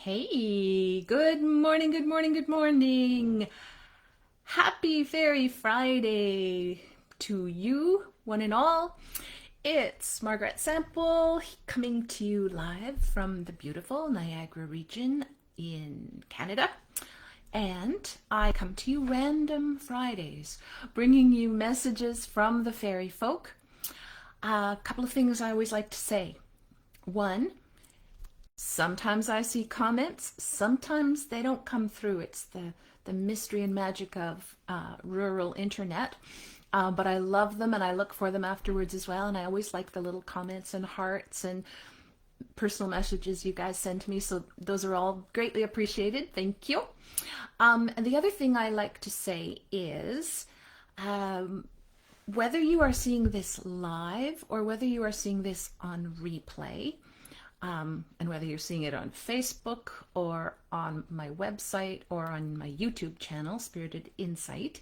Hey, good morning, good morning, good morning. Happy Fairy Friday to you, one and all. It's Margaret Sample coming to you live from the beautiful Niagara region in Canada. And I come to you random Fridays, bringing you messages from the fairy folk. A couple of things I always like to say. One, sometimes I see comments, sometimes they don't come through. It's the mystery and magic of rural internet. But I love them and I look for them afterwards as well. And I always like the little comments and hearts and personal messages you guys send to me. So those are all greatly appreciated. Thank you. And the other thing I like to say is whether you are seeing this live or whether you are seeing this on replay, and whether you're seeing it on Facebook or on my website or on my YouTube channel, Spirited Insight,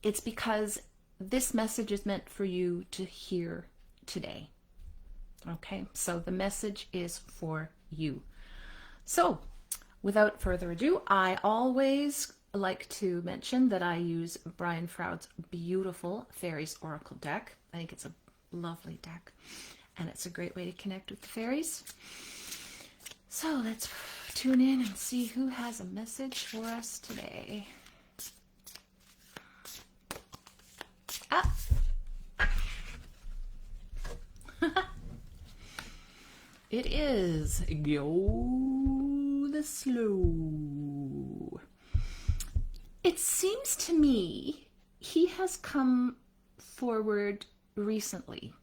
it's because this message is meant for you to hear today. Okay, so the message is for you. So, without further ado, I always like to mention that I use Brian Froud's beautiful Fairies Oracle deck. I think it's a lovely deck. And it's a great way to connect with the fairies. So let's tune in and see who has a message for us today. Ah! It is Geeeeooooooooo the Sloooooooow. It seems to me he has come forward recently.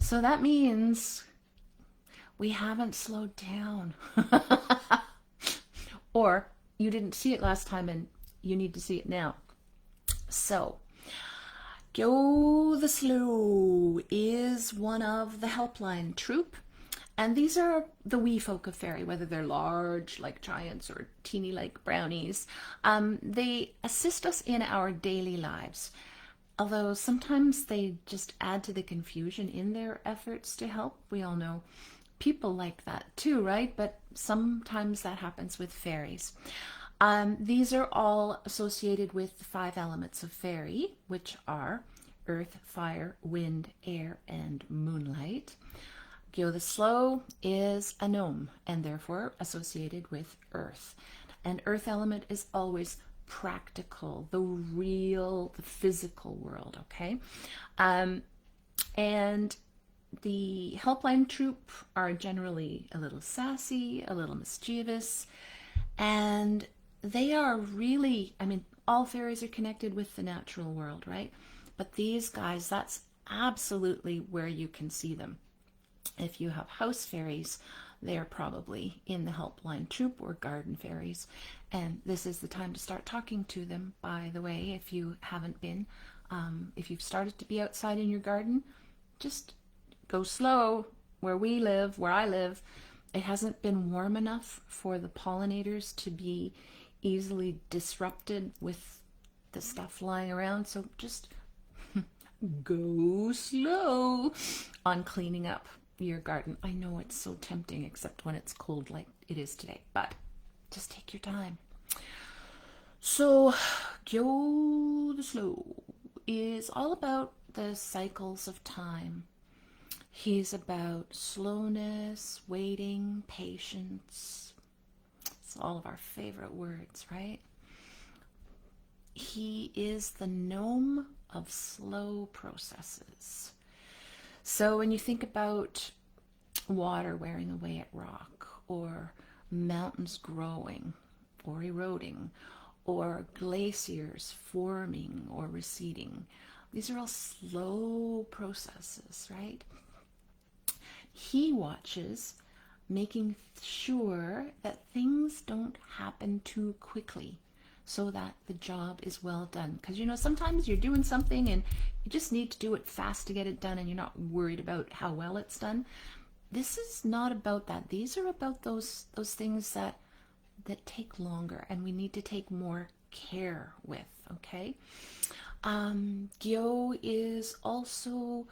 So that means we haven't slowed down. Or you didn't see it last time and you need to see it now. So, Geeeeeooooooow the Sloooooooow is one of the helpline troupe. And these are the wee folk of fairy, whether they're large like giants or teeny like brownies. They assist us in our daily lives. Although sometimes they just add to the confusion in their efforts to help. We all know people like that too, right? But sometimes that happens with fairies. These are all associated with the 5 elements of fairy, which are earth, fire, wind, air, and moonlight. Geeeeeooooow the Sloooooow is a gnome and therefore associated with earth. And earth element is always practical, the real, the physical world, okay? And the helpline troupe are generally a little sassy, a little mischievous, and they are really, I mean, all fairies are connected with the natural world, right? But these guys, that's absolutely where you can see them. If you have house fairies, they're probably in the helpline troupe, or garden fairies. And this is the time to start talking to them, by the way, if you haven't been. If you've started to be outside in your garden, just go slow. Where we live, where I live, it hasn't been warm enough for the pollinators to be easily disrupted with the stuff lying around. So just go slow on cleaning up your garden. I know it's so tempting, except when it's cold like it is today, but just take your time. So, Geeeeeooooooow the Sloooooooow is all about the cycles of time. He's about slowness, waiting, patience. It's all of our favorite words, right? He is the gnome of slow processes. So when you think about water wearing away at rock, or mountains growing or eroding, or glaciers forming or receding, these are all slow processes, right? He watches, making sure that things don't happen too quickly, so that the job is well done. Because, you know, sometimes you're doing something and you just need to do it fast to get it done and you're not worried about how well it's done. This is not about that. These are about those things that take longer and we need to take more care with, okay? Geeeeeooooooow is also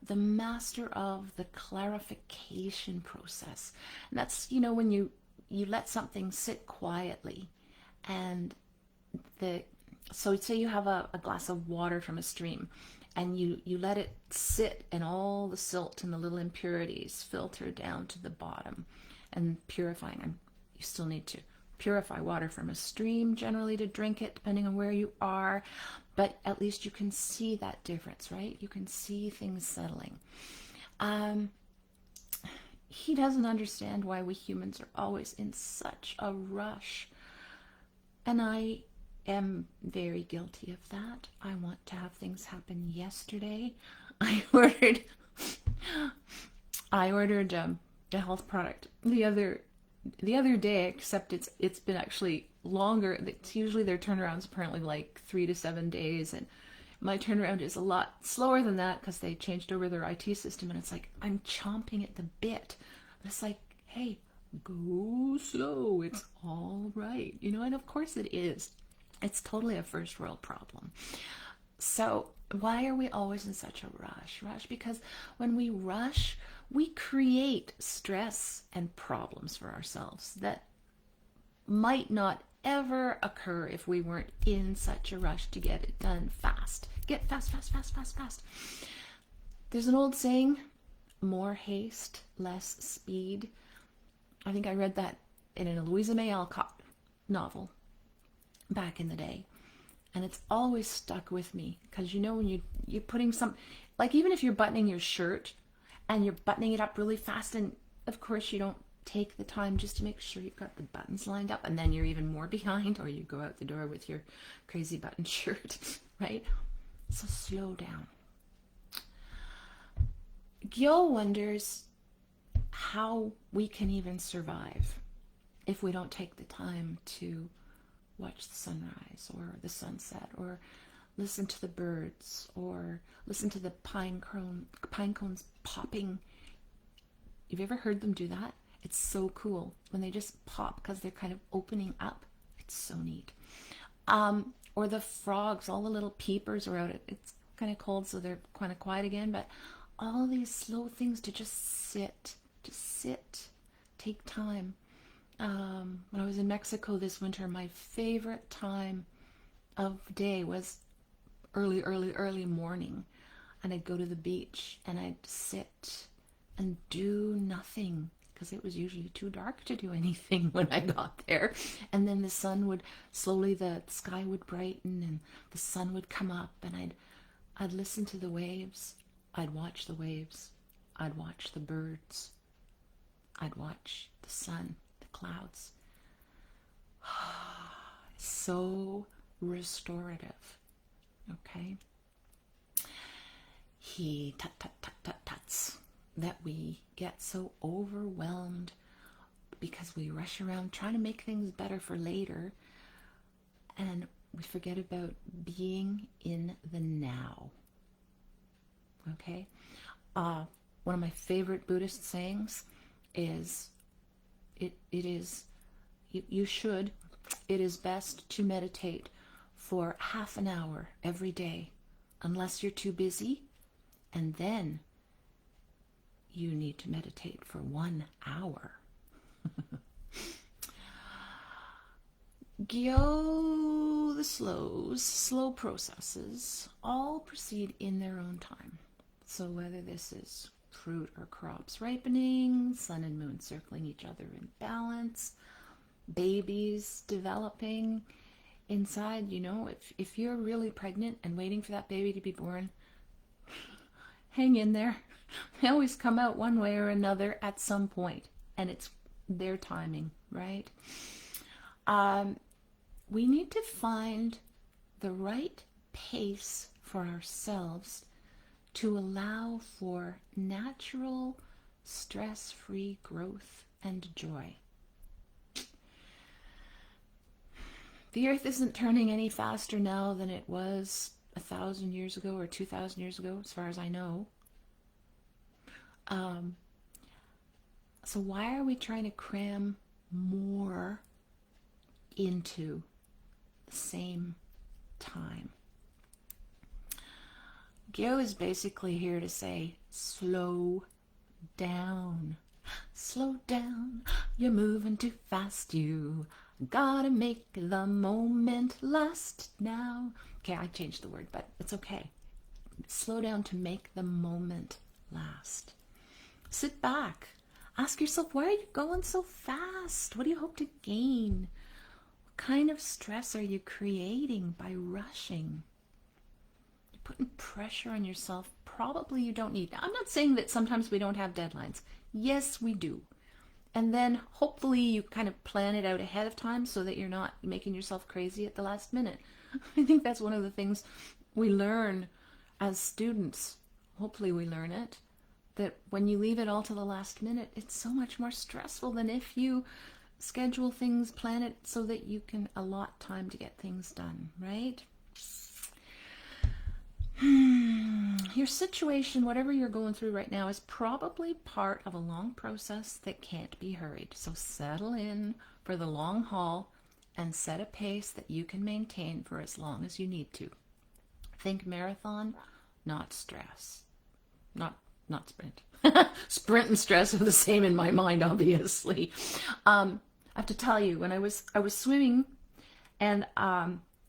the master of the clarification process. And that's, you know, when you you let something sit quietly, and so say you have a glass of water from a stream, and you let it sit, and all the silt and the little impurities filter down to the bottom and purifying them. You still need to purify water from a stream generally to drink it, depending on where you are, but at least you can see that difference, right? You can see things settling. He doesn't understand why we humans are always in such a rush, and I am very guilty of that. I want to have things happen yesterday. I ordered a health product the other day, except it's been actually longer. It's usually their turnaround's apparently like 3 to 7 days, and my turnaround is a lot slower than that because they changed over their IT system, and it's like I'm chomping at the bit. It's like, hey, go slow. It's all right, and of course it is. It's totally a first world problem. So why are we always in such a rush? Because when we rush, we create stress and problems for ourselves that might not ever occur if we weren't in such a rush to get it done fast. Get fast, fast, fast, fast, fast. There's an old saying, more haste, less speed. I think I read that in a Louisa May Alcott novel back in the day. And it's always stuck with me because when you're putting like even if you're buttoning your shirt and you're buttoning it up really fast, and of course you don't take the time just to make sure you've got the buttons lined up, and then you're even more behind, or you go out the door with your crazy button shirt, right? So slow down. Geeeeoooooooo wonders how we can even survive if we don't take the time to watch the sunrise or the sunset, or listen to the birds, or listen to the pine cones popping. You've ever heard them do that? It's so cool when they just pop because they're kind of opening up. It's so neat. Or the frogs, all the little peepers are out. It's kind of cold, so they're kind of quiet again, but all these slow things to just sit, take time. When I was in Mexico this winter, my favorite time of day was early morning, and I'd go to the beach and I'd sit and do nothing because it was usually too dark to do anything when I got there. And then the sky would brighten and the sun would come up, and I'd listen to the waves. I'd watch the waves. I'd watch the birds. I'd watch the sun, the clouds. So restorative. Okay? He tuts that we get so overwhelmed because we rush around trying to make things better for later, and we forget about being in the now. Okay? One of my favorite Buddhist sayings is, it is best to meditate for half an hour every day, unless you're too busy, and then you need to meditate for 1 hour. Geeeeooooooooo the slow processes all proceed in their own time. So whether this is fruit or crops ripening, sun and moon circling each other in balance, babies developing inside, if you're really pregnant and waiting for that baby to be born, hang in there. They always come out one way or another at some point, and it's their timing, right? We need to find the right pace for ourselves to allow for natural, stress-free growth and joy. The earth isn't turning any faster now than it was 1,000 years ago or 2,000 years ago, as far as I know. So why are we trying to cram more into the same time? Geeeeoooooooo is basically here to say, slow down. Slow down. You're moving too fast, you gotta make the moment last now. Okay, I changed the word, but it's okay. Slow down to make the moment last. Sit back. Ask yourself, why are you going so fast? What do you hope to gain? What kind of stress are you creating by rushing? You're putting pressure on yourself probably you don't need. Now, I'm not saying that sometimes we don't have deadlines. Yes, we do. And then hopefully you kind of plan it out ahead of time so that you're not making yourself crazy at the last minute. I think that's one of the things we learn as students. Hopefully we learn it, that when you leave it all to the last minute, it's so much more stressful than if you schedule things, plan it so that you can allot time to get things done, right? Your situation, whatever you're going through right now, is probably part of a long process that can't be hurried. So settle in for the long haul and set a pace that you can maintain for as long as you need to. Think marathon, not stress. Not sprint. Sprint and stress are the same in my mind, obviously. I have to tell you, when I was swimming and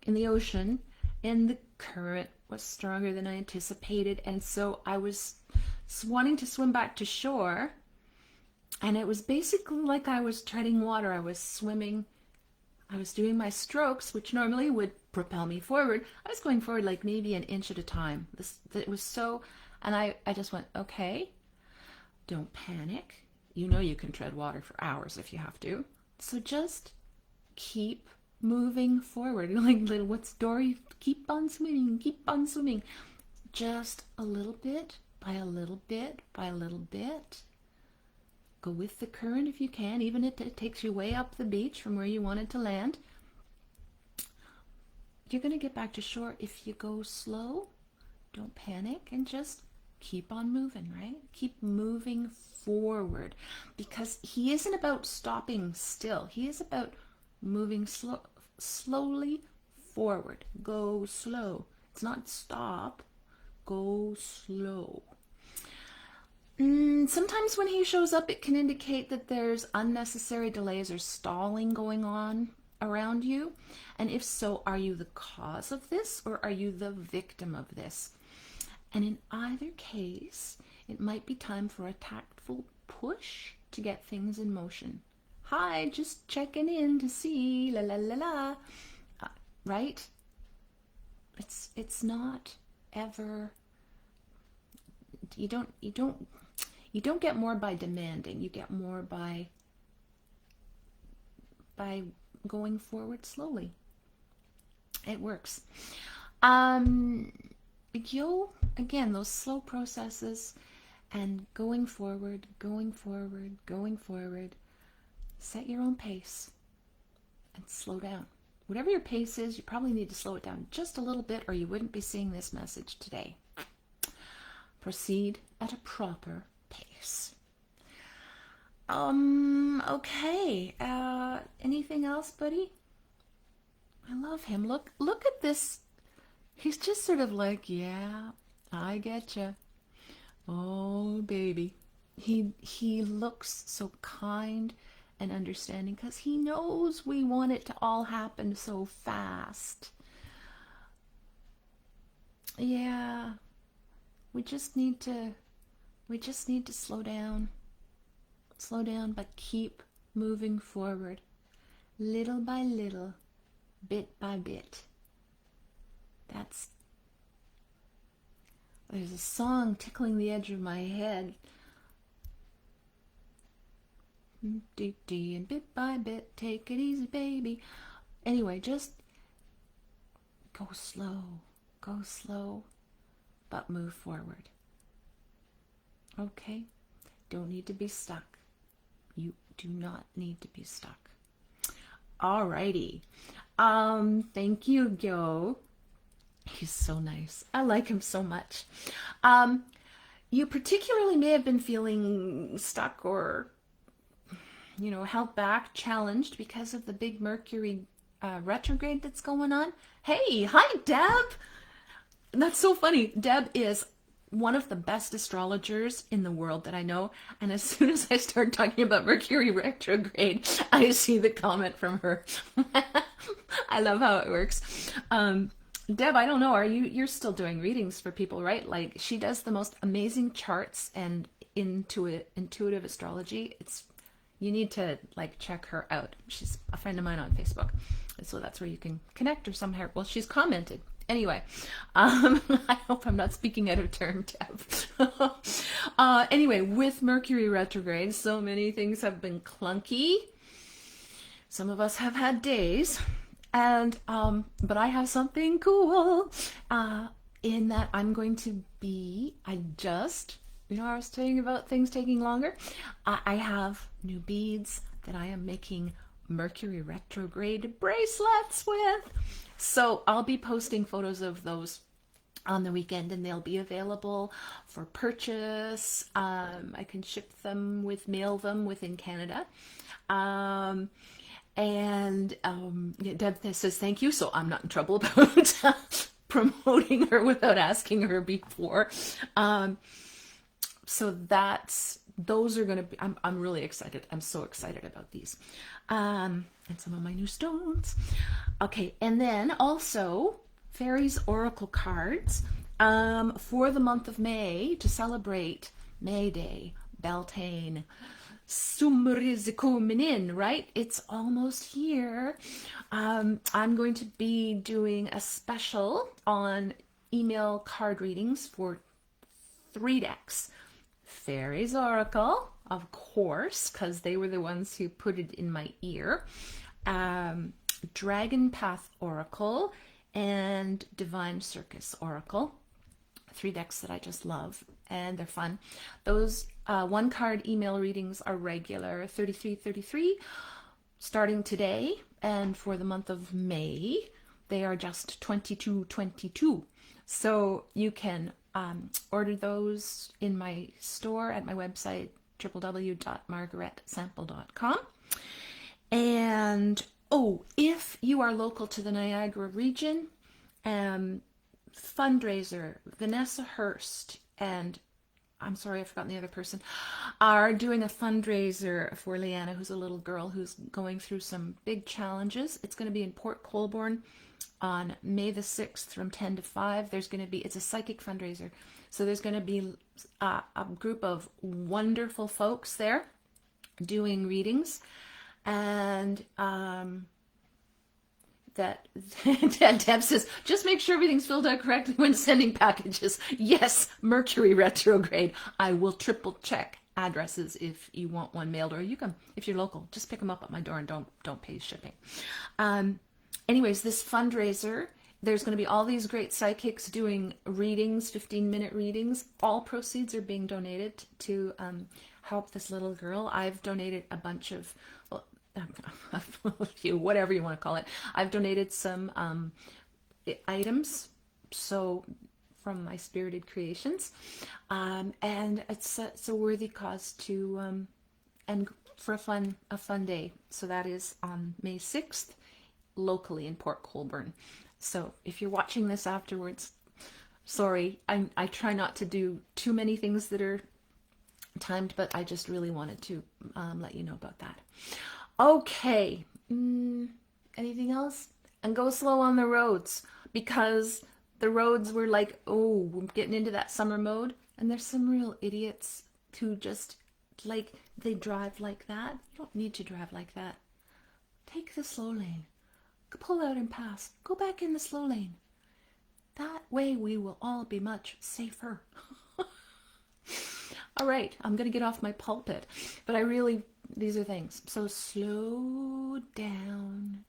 in the ocean, and the current was stronger than I anticipated, and so I was wanting to swim back to shore, and it was basically like I was treading water. I was swimming, I was doing my strokes, which normally would propel me forward. I was going forward like maybe an inch at a time. It was so, and I just went, okay, don't panic. You know you can tread water for hours if you have to. So just keep moving forward. Like little, what's Dory? Keep on swimming, keep on swimming. Just a little bit by a little bit by a little bit. Go with the current if you can, even if it takes you way up the beach from where you wanted to land. You're going to get back to shore if you go slow. Don't panic and just keep on moving, right? Keep moving forward, because he isn't about stopping still. He is about moving slowly forward. Go slow. It's not stop. Go slow. Sometimes when he shows up, it can indicate that there's unnecessary delays or stalling going on around you. And if so, are you the cause of this or are you the victim of this? And in either case, it might be time for a tactful push to get things in motion. Hi, just checking in to see, la la la la, right? It's not ever. You don't get more by demanding. You get more by going forward slowly. It works. Again, those slow processes and going forward. Set your own pace and slow down. Whatever your pace is, you probably need to slow it down just a little bit or you wouldn't be seeing this message today. Proceed at a proper pace. Okay. Anything else, buddy? I love him. Look at this. He's just sort of like, yeah, I getcha. Oh, baby. He looks so kind and understanding because he knows we want it to all happen so fast. Yeah. We just need to slow down. Slow down, but keep moving forward. Little by little, bit by bit. There's a song tickling the edge of my head. And bit by bit, take it easy, baby. Anyway, just go slow, but move forward. Okay? Don't need to be stuck. You do not need to be stuck. Alrighty. Thank you, Joe. He's so nice. I like him so much. You particularly may have been feeling stuck or, held back, challenged because of the big Mercury retrograde that's going on. Hey, hi, Deb. That's so funny. Deb is one of the best astrologers in the world that I know. And as soon as I start talking about Mercury retrograde, I see the comment from her. I love how it works. Deb, I don't know, you're still doing readings for people, right? Like, she does the most amazing charts and intuitive astrology. You need to like check her out. She's a friend of mine on Facebook. And so that's where you can connect her somehow. Well, she's commented. Anyway, I hope I'm not speaking out of turn, Deb. Anyway, with Mercury retrograde, so many things have been clunky. Some of us have had days. And but I have something cool in that I'm going to be, I was telling about things taking longer. I have new beads that I am making Mercury retrograde bracelets with. So I'll be posting photos of those on the weekend, and they'll be available for purchase. I can mail them within Canada. Deb says thank you, so I'm not in trouble about promoting her without asking her before. So those are going to be, I'm really excited. I'm so excited about these. And some of my new stones. Okay, and then also Faery's Oracle cards for the month of May to celebrate May Day, Beltane. Sumrizikumenin, right? It's almost here. I'm going to be doing a special on email card readings for 3 decks. Faery's Oracle, of course, because they were the ones who put it in my ear. Dragon Path Oracle and Divine Circus Oracle. 3 decks that I just love, and they're fun. Those 1 card email readings are regular, $33.33, starting today, and for the month of May, they are just $22.22. So you can order those in my store at my website, www.margaretsample.com. And if you are local to the Niagara region, fundraiser, Vanessa Hurst and I'm sorry, I've forgotten the other person, are doing a fundraiser for Leanna, who's a little girl who's going through some big challenges. It's going to be in Port Colborne on May the 6th from 10 to 5. It's a psychic fundraiser. So there's going to be a group of wonderful folks there doing readings. And that Deb says, just make sure everything's filled out correctly when sending packages. Yes, Mercury retrograde. I will triple check addresses if you want one mailed, or you can, if you're local, just pick them up at my door and don't pay shipping. Anyways, this fundraiser, there's going to be all these great psychics doing readings, 15-minute readings. All proceeds are being donated to help this little girl. I've donated a bunch of, whatever you want to call it. I've donated some items, so from my spirited creations, and it's a worthy cause to and for a fun day. So that is on May 6th, locally in Port Colborne. So if you're watching this afterwards, sorry, I try not to do too many things that are timed, but I just really wanted to let you know about that. Okay, anything else? And go slow on the roads, because the roads were like, oh, we're getting into that summer mode, and there's some real idiots who just, like, they drive like that. You don't need to drive like that. Take the slow lane. Pull out and pass. Go back in the slow lane. That way we will all be much safer. All right, I'm going to get off my pulpit, but these are things. So slow down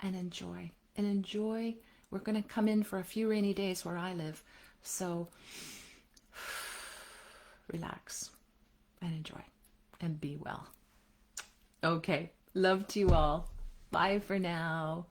and enjoy. And enjoy. We're going to come in for a few rainy days where I live. So relax and enjoy and be well. Okay, love to you all. Bye for now.